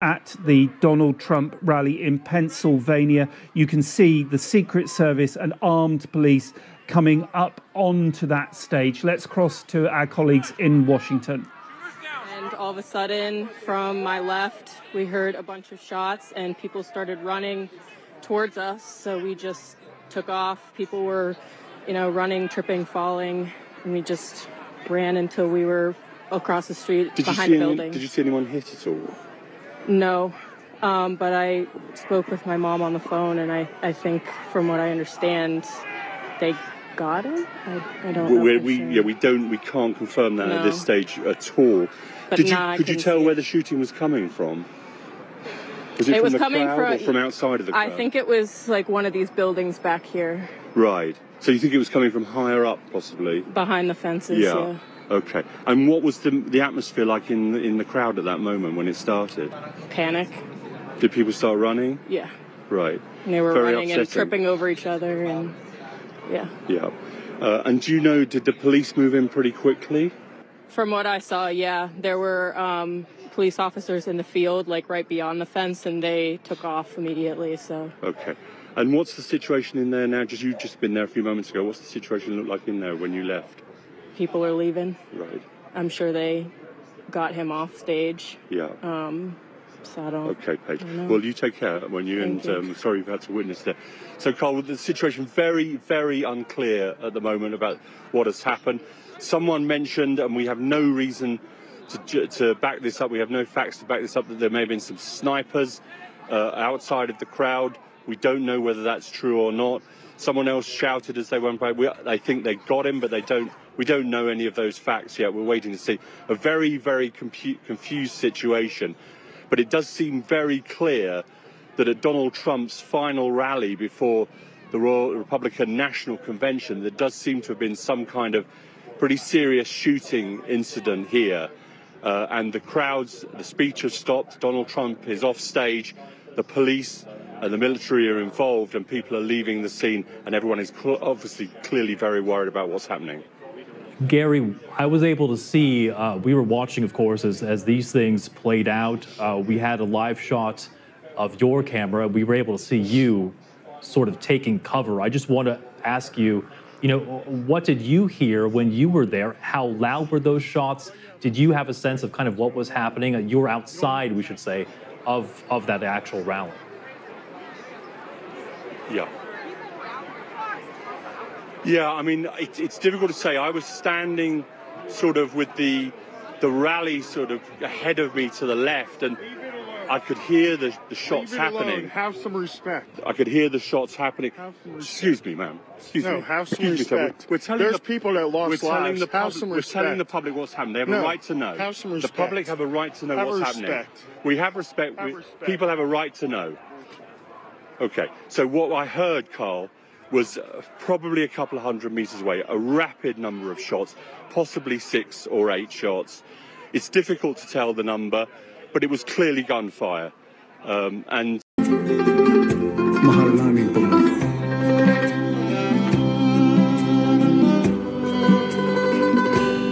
at the Donald Trump rally in Pennsylvania. You can see the Secret Service and armed police coming up onto that stage. Let's cross to our colleagues in Washington. And all of a sudden, from my left, we heard a bunch of shots and people started running towards us. So we just took off. People were, running, tripping, falling, and we just ran until we were across the street behind the building. Did you see anyone hit at all? No, but I spoke with my mom on the phone, and I think, from what I understand, they got him. I don't know. We can't confirm that at this stage at all. But could you tell where the shooting was coming from? Was it from the crowd or from outside of the crowd? I think it was like one of these buildings back here. Right. So you think it was coming from higher up, possibly? Behind the fences, yeah. Okay. And what was the atmosphere like in the crowd at that moment when it started? Panic. Did people start running? Yeah. Right. And they were running upsetting. and tripping over each other, and yeah. Yeah. And do you know, did the police move in pretty quickly? From what I saw, yeah. There were police officers in the field, like right beyond the fence, and they took off immediately, so. Okay. And what's the situation in there now? You've just been there a few moments ago. What's the situation look like in there when you left? People are leaving. Right. I'm sure they got him off stage. Yeah. So I don't. Okay, Paige. Well, you take care when you. Sorry you've had to witness that. So, Carl, the situation very, very unclear at the moment about what has happened. Someone mentioned, and we have no reason to back this up. We have no facts to back this up, that there may have been some snipers outside of the crowd. We don't know whether that's true or not. Someone else shouted as they went by. They think they got him, but we don't know any of those facts yet. We're waiting to see. A very, very confused situation. But it does seem very clear that at Donald Trump's final rally before the Royal Republican National Convention, there does seem to have been some kind of pretty serious shooting incident here. And the crowds, the speech has stopped. Donald Trump is off stage. The police and the military are involved, and people are leaving the scene, and everyone is obviously clearly very worried about what's happening. Gary, I was able to see, we were watching, of course, as these things played out. We had a live shot of your camera. We were able to see you sort of taking cover. I just want to ask you, what did you hear when you were there? How loud were those shots? Did you have a sense of kind of what was happening? You were outside, we should say, of that actual rally. Yeah, I mean, it's difficult to say. I was standing sort of with the rally sort of ahead of me to the left, and I could hear the shots happening. Have some respect. I could hear the shots happening. Excuse me, ma'am. Excuse me. Have some respect. There's people that lost lives. We're telling the public what's happening. They have a right to know. Have some respect. The public have a right to know what's happening. We have respect. People have a right to know. Okay. So what I heard, Carl, was probably a couple of 100 meters away, a rapid number of shots, possibly 6 or 8 shots. It's difficult to tell the number, but it was clearly gunfire. And mahal naming Panginoon.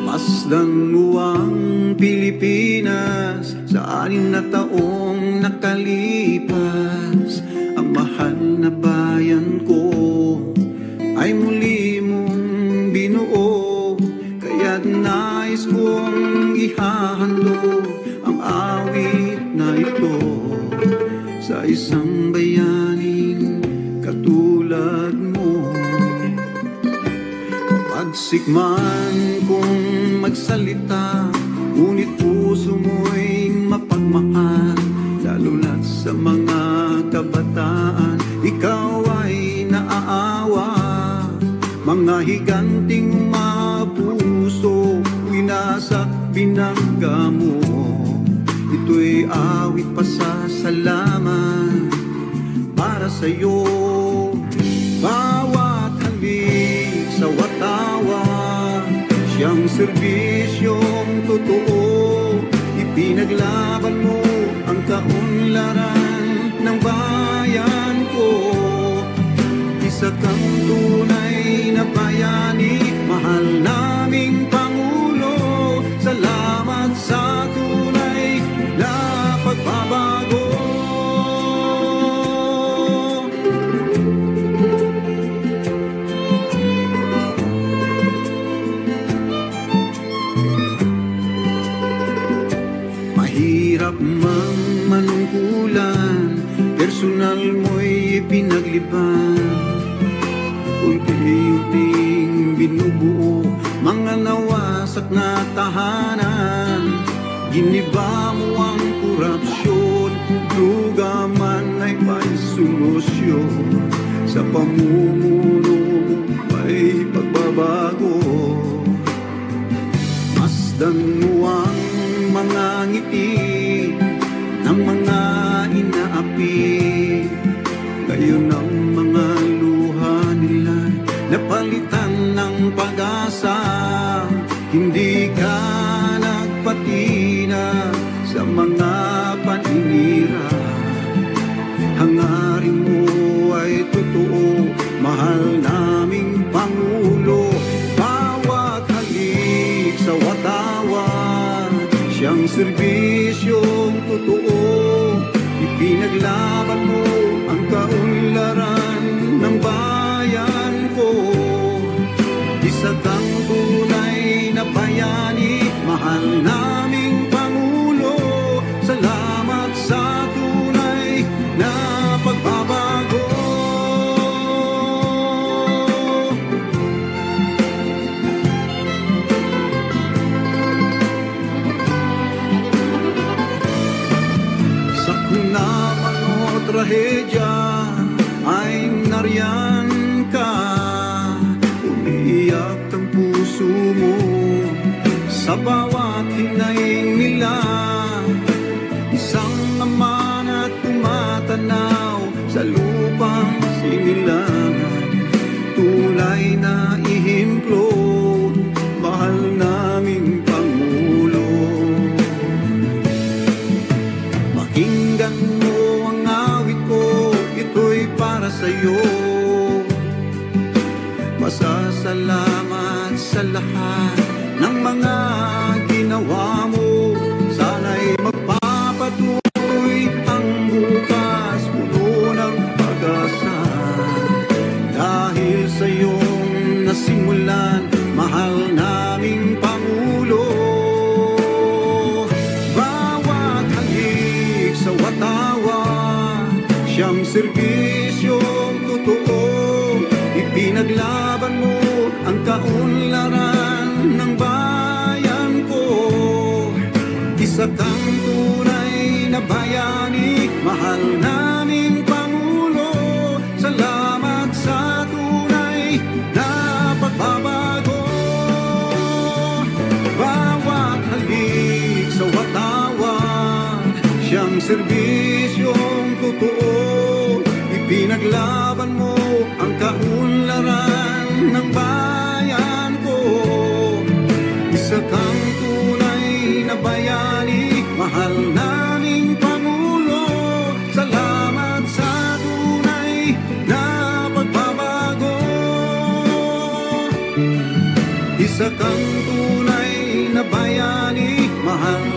Masdan mo ang Pilipinas sa 6 na taong nakalipas. Ang mahal na bayan ko ay muli mong binuo, kaya't nais kong ihahandog ang awit na ito sa isang bayaning katulad mo. Mapagsikman kong magsalita, ngunit puso mo'y mapagmahal, lalo na't sa mga kabataan ikaw ay naaawa. Mga higanting mapuso, winasak binangga mo. Ito'y awit pasasalamat para sa'yo. Bawat halik sa watawa, siyang serbisyong totoo. Ipinaglaban mo ang kaunlaran ng bayan ko. Isa kang tunay na bayani, mahal naming Pangulo. Salamat sa tunay na pagbabago. tungkulan, personal mo'y pinagliban. Unti-unting binubuo mga nawasak na tahanan. Giniba mo ang korupsyon, duga man ay may solusyon. Sa pamumuno may pagbabago. Masdan mo ang mga ngiti ng mga inaapi. Ngayon ang mga luha nila napalitan ng pag-asa. Hindi ka nagpatina sa mga paninira. Hangarin mo ay totoo, mahal naming Pangulo. Bawat halik sa watawat, siyang serbisyong totoo. Ipinaglaban mo ang kaunlaran ng bayan ko. Isa kang tunay na bayani, mahal naming Pangulo. Salamat sa tunay na pagbabago. Sa kunaman o trahedya ay nariyan ka. Umiiyak ang puso mo sa bawat hinaing nila. Isang ama na tumatanaw sa lupang sinilangan. Tunay na ihimplo, mahal naming Pangulo. Pakinggan mo ang awit ko, ito'y para sa'yo. Masasalamat sa lahat ng mga ginawa mo. Sana'y magpapatuloy ang bukas, puno ng pag-asa. Dahil sa iyong nasimulan, mahal naming Pangulo. Bawat halik sa watawat, siyang serbisyong totoo. Ipinaglaban mo ang kaunlaran ng bayan ko. Isa kang tunay na bayani, mahal naming Pangulo. Salamat sa tunay na pagbabago. Bawat halik sa watawat, siyang serbisyong totoo. Ipinaglaban mo ang kaunlaran ng bayan ko. Isa kang tunay na bayani, mahal naming Pangulo. Salamat sa tunay na pagbabago. Isa kang tunay na bayani, mahal